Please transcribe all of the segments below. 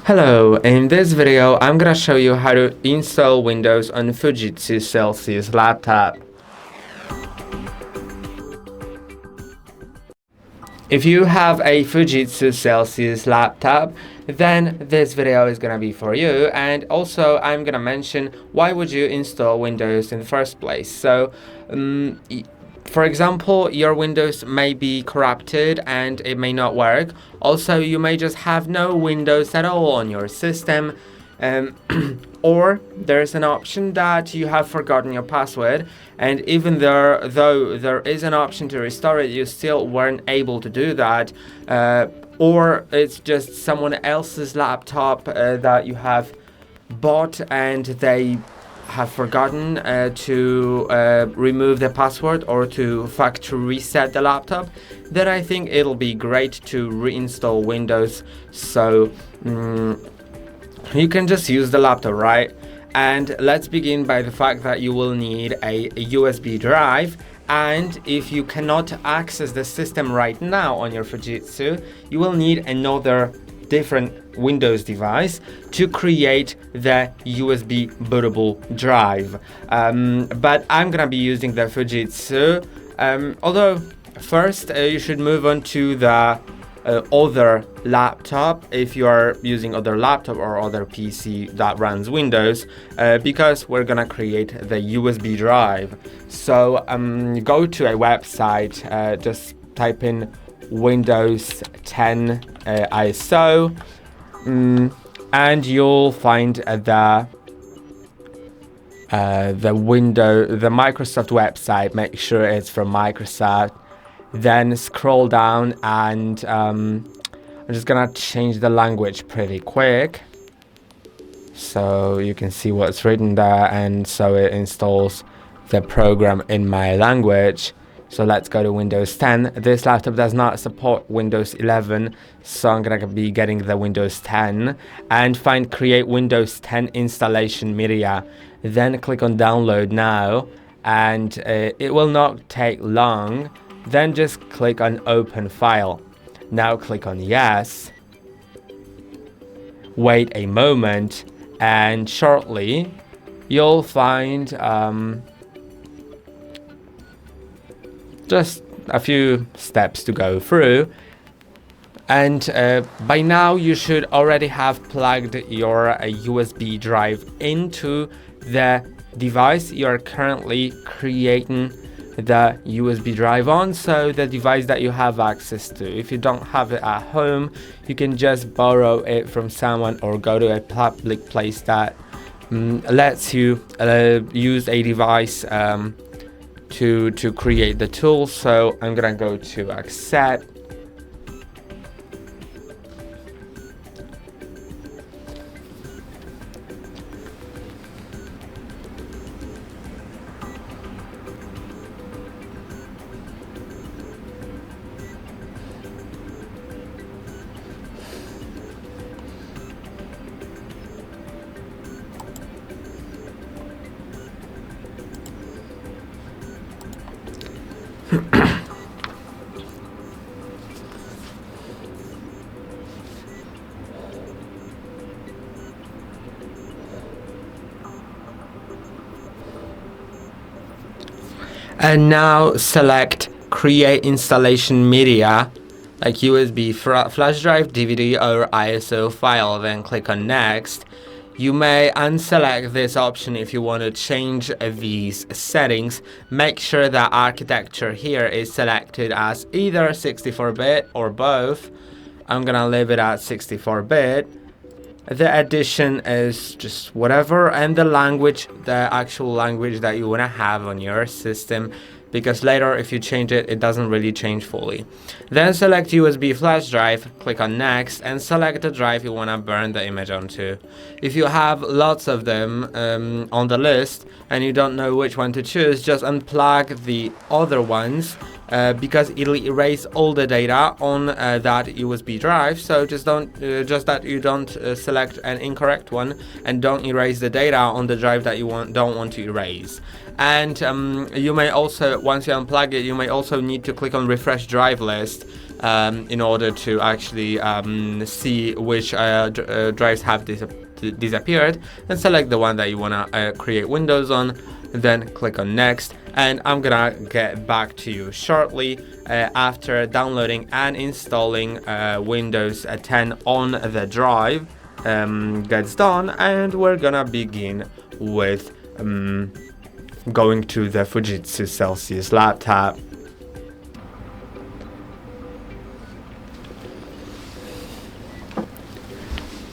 Hello, in this video I'm gonna show you how to install Windows on Fujitsu Celsius laptop. If you have a Fujitsu Celsius laptop, then this video is gonna be for you, and also I'm gonna mention why would you install Windows in the first place. So for example, your Windows may be corrupted and it may not work. Also, you may just have no Windows at all on your system. Or there's an option that you have forgotten your password, and even though there is an option to restore it, you still weren't able to do that. Or it's just someone else's laptop that you have bought and they have forgotten to remove the password or to factory reset the laptop, then I think it'll be great to reinstall Windows. So you can just use the laptop, right? And let's begin by the fact that you will need a USB drive. And if you cannot access the system right now on your Fujitsu, you will need another different Windows device to create the USB bootable drive. But I'm gonna be using the Fujitsu. Although first you should move on to the other laptop if you are using other laptop or other PC that runs Windows, because we're gonna create the USB drive. So go to a website, just type in Windows 10 ISO, and you'll find the Microsoft website. Make sure it's from Microsoft. Then scroll down, and I'm just gonna change the language pretty quick so you can see what's written there, and so it installs the program in my language. So let's go to Windows 10. This laptop does not support Windows 11, so I'm gonna be getting the Windows 10, and find Create Windows 10 Installation Media. Then click on Download Now, and it will not take long. Then just click on Open File. Now click on Yes. Wait a moment, and shortly you'll find just a few steps to go through, and by now you should already have plugged your USB drive into the device you're currently creating the USB drive on, so the device that you have access to. If you don't have it at home, you can just borrow it from someone or go to a public place that lets you use a device to create the tool. So I'm gonna go to Accept. And now select Create Installation Media, like USB flash drive, DVD, or ISO file. Then click on Next. You may unselect this option if you want to change these settings. Make sure that architecture here is selected as either 64-bit or both. I'm gonna leave it at 64-bit. The edition is just whatever, and the language, the actual language that you want to have on your system, because later if you change it, it doesn't really change fully. Then select USB flash drive, click on Next, and select the drive you want to burn the image onto. If you have lots of them on the list and you don't know which one to choose, just unplug the other ones because it'll erase all the data on that USB drive. So just that you don't select an incorrect one, and don't erase the data on the drive that you don't want to erase. And you may also, once you unplug it, you may also need to click on refresh drive list in order to actually see which drives have disappeared, and select the one that you want to create Windows on, and then click on next. And I'm gonna get back to you shortly after downloading and installing Windows 10 on the drive gets done, and we're gonna begin with going to the FUJITSU Celsius laptop.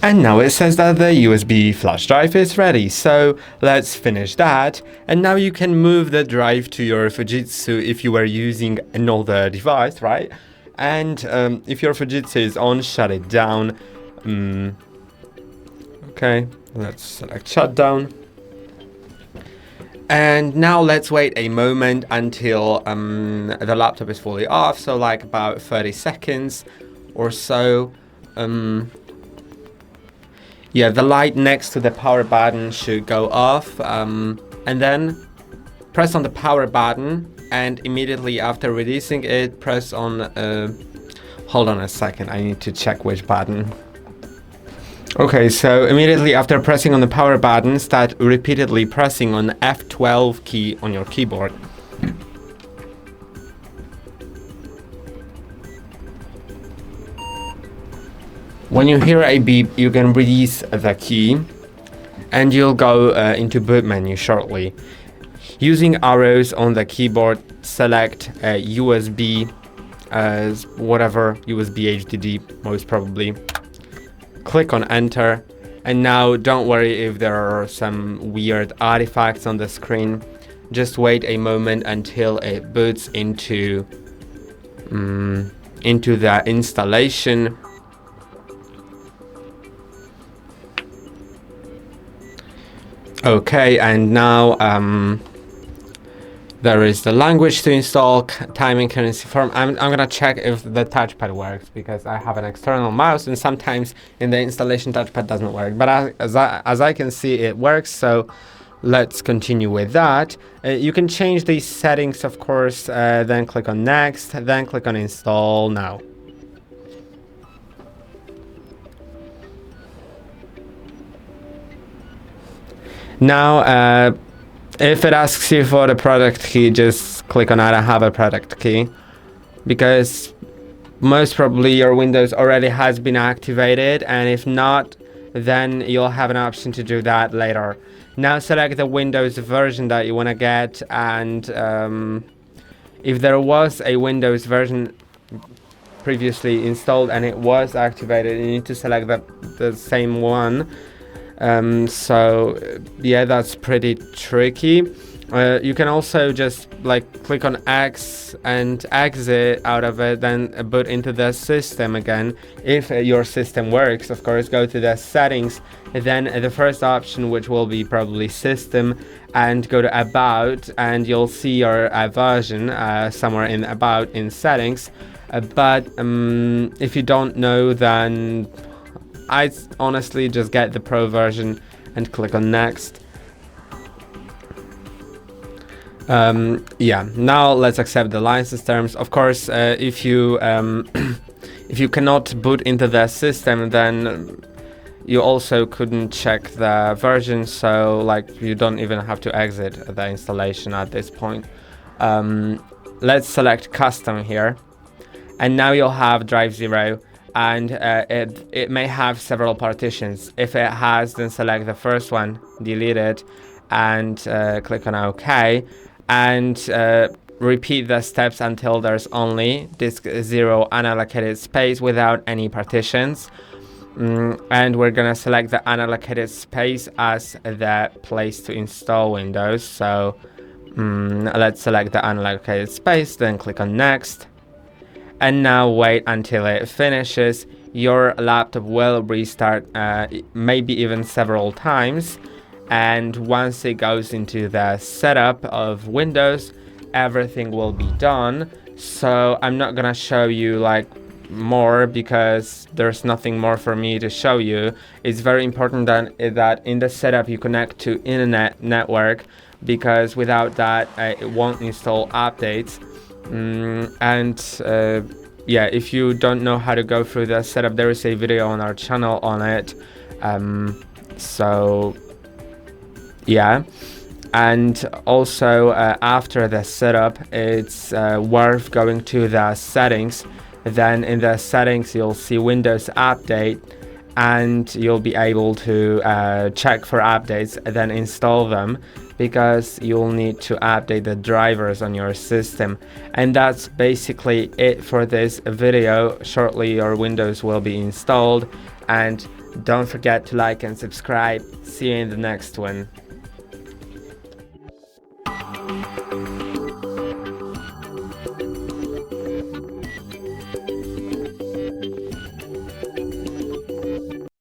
And now it says that the USB flash drive is ready, so let's finish that. And now you can move the drive to your Fujitsu if you were using an older device, right? And if your Fujitsu is on, shut it down. Okay, let's select shutdown. And now let's wait a moment until the laptop is fully off, so like about 30 seconds or so. Yeah, the light next to the power button should go off, and then press on the power button, and immediately after releasing it, press on, hold on a second, I need to check which button. Okay, so immediately after pressing on the power button, start repeatedly pressing on the F12 key on your keyboard. When you hear a beep, you can release the key, and you'll go into boot menu shortly. Using arrows on the keyboard, select USB as whatever, USB HDD most probably. Click on enter, and now don't worry if there are some weird artifacts on the screen. Just wait a moment until it boots into the installation. Okay, and now there is the language to install, time and currency form. I'm gonna check if the touchpad works, because I have an external mouse and sometimes in the installation touchpad doesn't work. But as I can see, it works, so let's continue with that. You can change these settings, of course, then click on next, then click on install now. Now, if it asks you for the product key, just click on I don't have a product key, because most probably your Windows already has been activated, and if not, then you'll have an option to do that later. Now select the Windows version that you want to get, and if there was a Windows version previously installed and it was activated, you need to select the same one. So yeah, that's pretty tricky. You can also just like click on X and exit out of it, then boot into the system again. If your system works, of course, go to the settings, then the first option, which will be probably system, and go to about, and you'll see your version somewhere in about in settings. But if you don't know, then I'd honestly just get the pro version and click on next. Yeah, now let's accept the license terms. Of course, if you cannot boot into the system, then you also couldn't check the version, so like you don't even have to exit the installation at this point. Let's select custom here, and now you'll have drive 0. And it may have several partitions. If it has, then select the first one, delete it, and click on OK, and repeat the steps until there's only disk 0 unallocated space without any partitions. And we're gonna select the unallocated space as the place to install Windows. So let's select the unallocated space, then click on next. And now wait until it finishes. Your laptop will restart, maybe even several times. And once it goes into the setup of Windows, everything will be done. so I'm not gonna show you like more because there's nothing more for me to show you. It's very important that in the setup you connect to internet network, because without that it won't install updates. Yeah, if you don't know how to go through the setup, there is a video on our channel on it. So yeah, and also after the setup, it's worth going to the settings. Then in the settings you'll see Windows Update, and you'll be able to check for updates and then install them, because you'll need to update the drivers on your system. And that's basically it for this video. Shortly your Windows will be installed, and don't forget to like and subscribe. See you in the next one.